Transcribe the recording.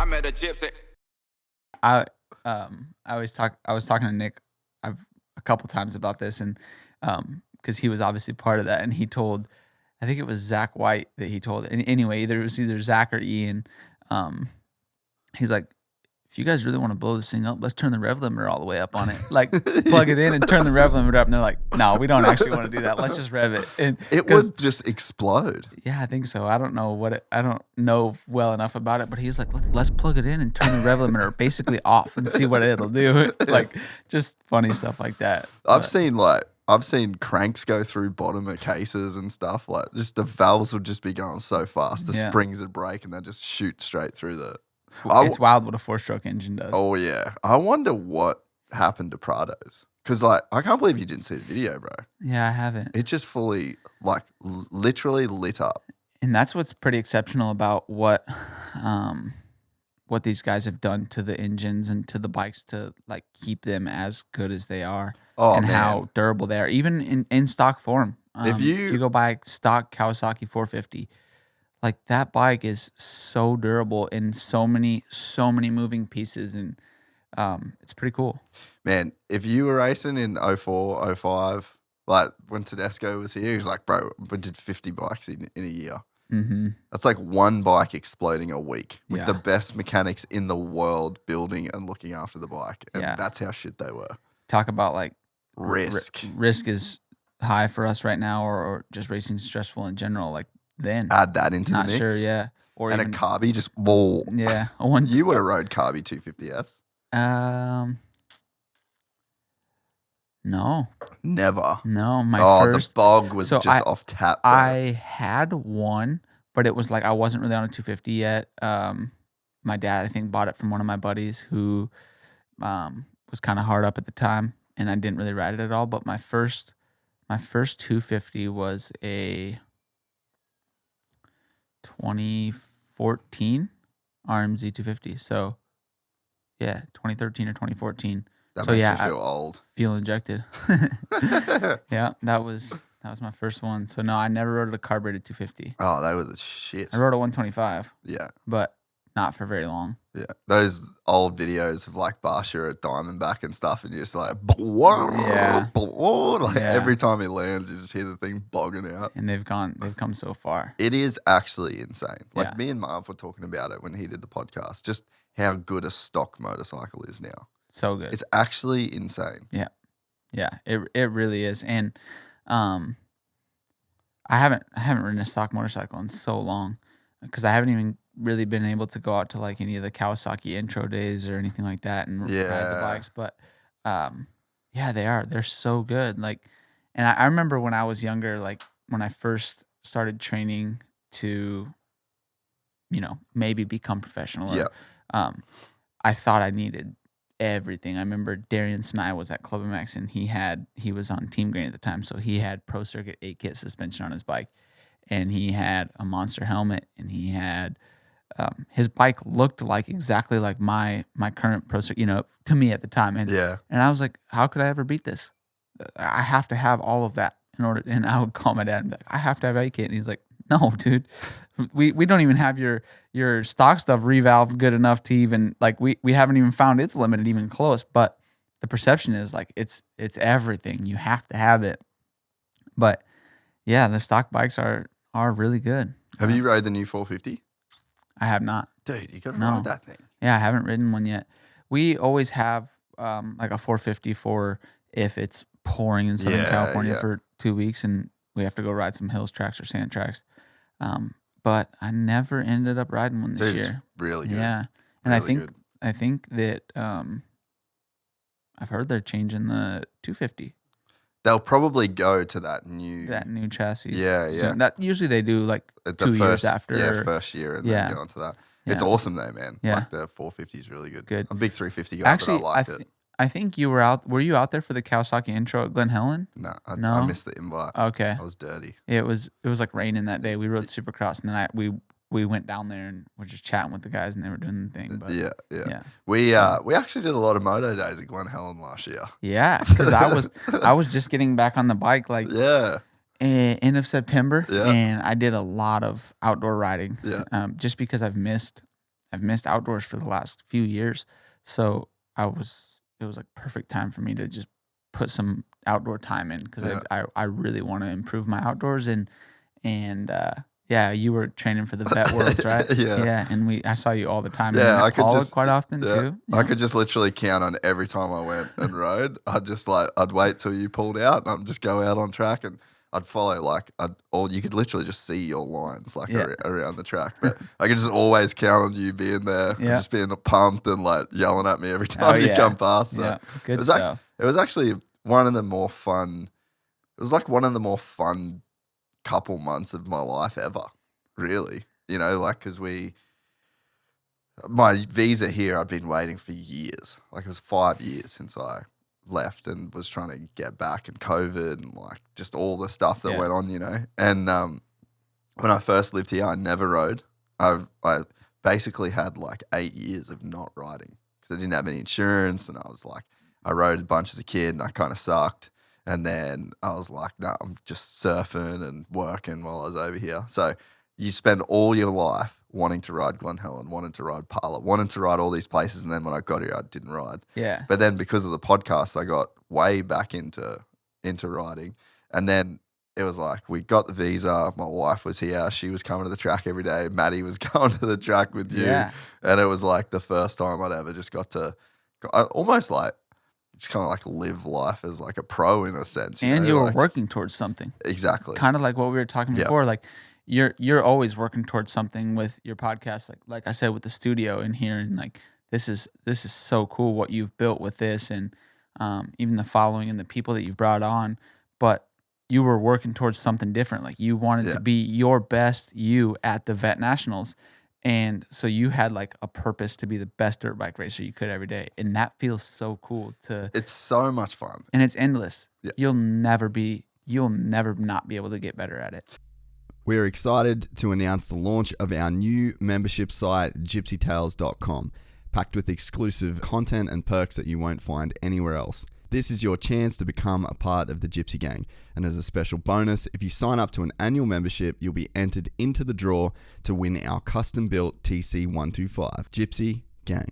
I met a gypsy. I was talking to Nick a couple times about this, and because he was obviously part of that, and he told, I think it was Zach White that he told. And anyway, it was either Zach or Ian. He's like, if you guys really want to blow this thing up, let's turn the rev limiter all the way up on it. Like, plug it in and turn the rev limiter up. And they're like, no, we don't actually want to do that. Let's just rev it. And it would just explode. Yeah, I think so. I don't know I don't know well enough about it, but he's like, let's plug it in and turn the rev limiter basically off and see what it'll do. Like, just funny stuff like that. I've seen cranks go through bottom of cases and stuff. Like, just the valves would just be going so fast. The springs would break and they'd just shoot straight through the... It's wild what a 4-stroke engine does. Oh, yeah. I wonder what happened to Prado's. Because, like, I can't believe you didn't see the video, bro. Yeah, I haven't. It just fully, like, literally lit up. And that's what's pretty exceptional about what these guys have done to the engines and to the bikes to, like, keep them as good as they are. Oh, and man. how durable they are, even in stock form. If you go buy stock Kawasaki 450, like, that bike is so durable in so many moving pieces, and it's pretty cool. Man, if you were racing in 04, 05, like when Tedesco was here, he was like, bro, we did 50 bikes in a year. Mm-hmm. That's like one bike exploding a week with the best mechanics in the world building and looking after the bike. And that's how shit they were. Talk about, like, risk. Risk is high for us right now, or just racing stressful in general. Like, then add that into the mix. Not sure, yeah. Or and even a Carby, just whoa. Yeah. You would have rode Carby 250Fs. No. Never. No, the bog was just off tap. Bro. I had one, but it was like I wasn't really on a 250 yet. My dad, I think, bought it from one of my buddies who was kind of hard up at the time, and I didn't really ride it at all. But my first 250 was a 2014 RMZ 250. So, yeah, 2013 or 2014. That makes me feel old. Feel injected. Yeah, that was my first one. So, no, I never rode a carbureted 250. Oh, that was the shit. I rode a 125. Yeah. But not for very long. Yeah. Those old videos of, like, Barsha at Diamondback and stuff, and you're just like, every time he lands, you just hear the thing bogging out. And they've come so far. It is actually insane. Like, me and Marv were talking about it when he did the podcast, just how good a stock motorcycle is now. So good. It's actually insane. Yeah. Yeah, it really is. And I haven't ridden a stock motorcycle in so long because I haven't even really been able to go out to, like, any of the Kawasaki intro days or anything like that and ride the bikes. But they're so good. Like, and I remember when I was younger, like when I first started training to, maybe become professional. Or, I thought I needed everything. I remember Darian Snye was at Club MX, and he was on Team Grain at the time, so he had Pro Circuit 8-kit suspension on his bike, and he had a monster helmet, and he had his bike looked like exactly like my current Pro Circuit, to me at the time, and I was like, how could I ever beat this? I have to have all of that in order. And I would call my dad and be like, I have to have 8-kit, and he's like, no, dude, we don't even have your stock stuff revalved good enough to even, like, we haven't even found it's limited even close. But the perception is like it's everything. You have to have it. But yeah, the stock bikes are really good. Have you rode the new 450? I have not. Dude, you got to ride that thing. Yeah, I haven't ridden one yet. We always have like a 450 for if it's pouring in Southern California for 2 weeks and we have to go ride some hills tracks or sand tracks. But I never ended up riding one this year. It's really good. Yeah. And really I think that I've heard they're changing the 250. They'll probably go to that new chassis. Yeah. So that usually they do like 2 years after. Yeah, first year and then go on to that. Yeah. It's awesome though, man. Yeah. Like the 450 is really good. Good. I'm a big 350 guy, but I liked it. I think you were out. Were you out there for the Kawasaki intro at Glen Helen? No, I missed the invite. Okay, I was dirty. It was like raining that day. We rode Supercross, and then we went down there and were just chatting with the guys, and they were doing the thing. But yeah. We actually did a lot of moto days at Glen Helen last year. Yeah, because I was just getting back on the bike end of September, and I did a lot of outdoor riding. Yeah. Just because I've missed I've missed outdoors for the last few years. So it was like perfect time for me to just put some outdoor time in, because I really want to improve my outdoors. And yeah, you were training for the Vet Worlds, right? Yeah. And I saw you all the time. Yeah, and I could just quite often too. Yeah. I could just literally count on every time I went and rode. I'd wait till you pulled out, and I'd just go out on track, and I'd follow you could literally just see your lines around the track. But I could just always count on you being there, and just being pumped and like yelling at me every time you come past. So good stuff. It was actually one of the more fun. It was like one of the more fun couple months of my life ever, really. Because my visa here, I've been waiting for years. Like, it was 5 years since I left and was trying to get back, and COVID and like just all the stuff that went on, And when I first lived here, I never rode. I basically had like 8 years of not riding because I didn't have any insurance, and I rode a bunch as a kid, and I kind of sucked. And then I was like, no, I'm just surfing and working while I was over here. So you spend all your life wanting to ride Glen Helen, wanting to ride Parla, wanting to ride all these places. And then when I got here, I didn't ride. Yeah. But then because of the podcast, I got way back into riding. And then it was like, we got the visa. My wife was here. She was coming to the track every day. Maddie was going to the track with you. Yeah. And it was like the first time I'd ever just got to almost like, just kind of like live life as like a pro in a sense. And you were working towards something. Exactly. Kind of like what we were talking before. Like you're always working towards something with your podcast. Like I said, with the studio in here, and like this is so cool what you've built with this, and even the following and the people that you've brought on. But you were working towards something different. Like you wanted to be your best you at the Vet Nationals. And so you had like a purpose to be the best dirt bike racer you could every day. And that feels so cool it's so much fun. And it's endless. Yeah. You'll never not be able to get better at it. We're excited to announce the launch of our new membership site, gypsytales.com, packed with exclusive content and perks that you won't find anywhere else. This is your chance to become a part of the Gypsy Gang. And as a special bonus, if you sign up to an annual membership, you'll be entered into the draw to win our custom-built TC125. Gypsy Gang.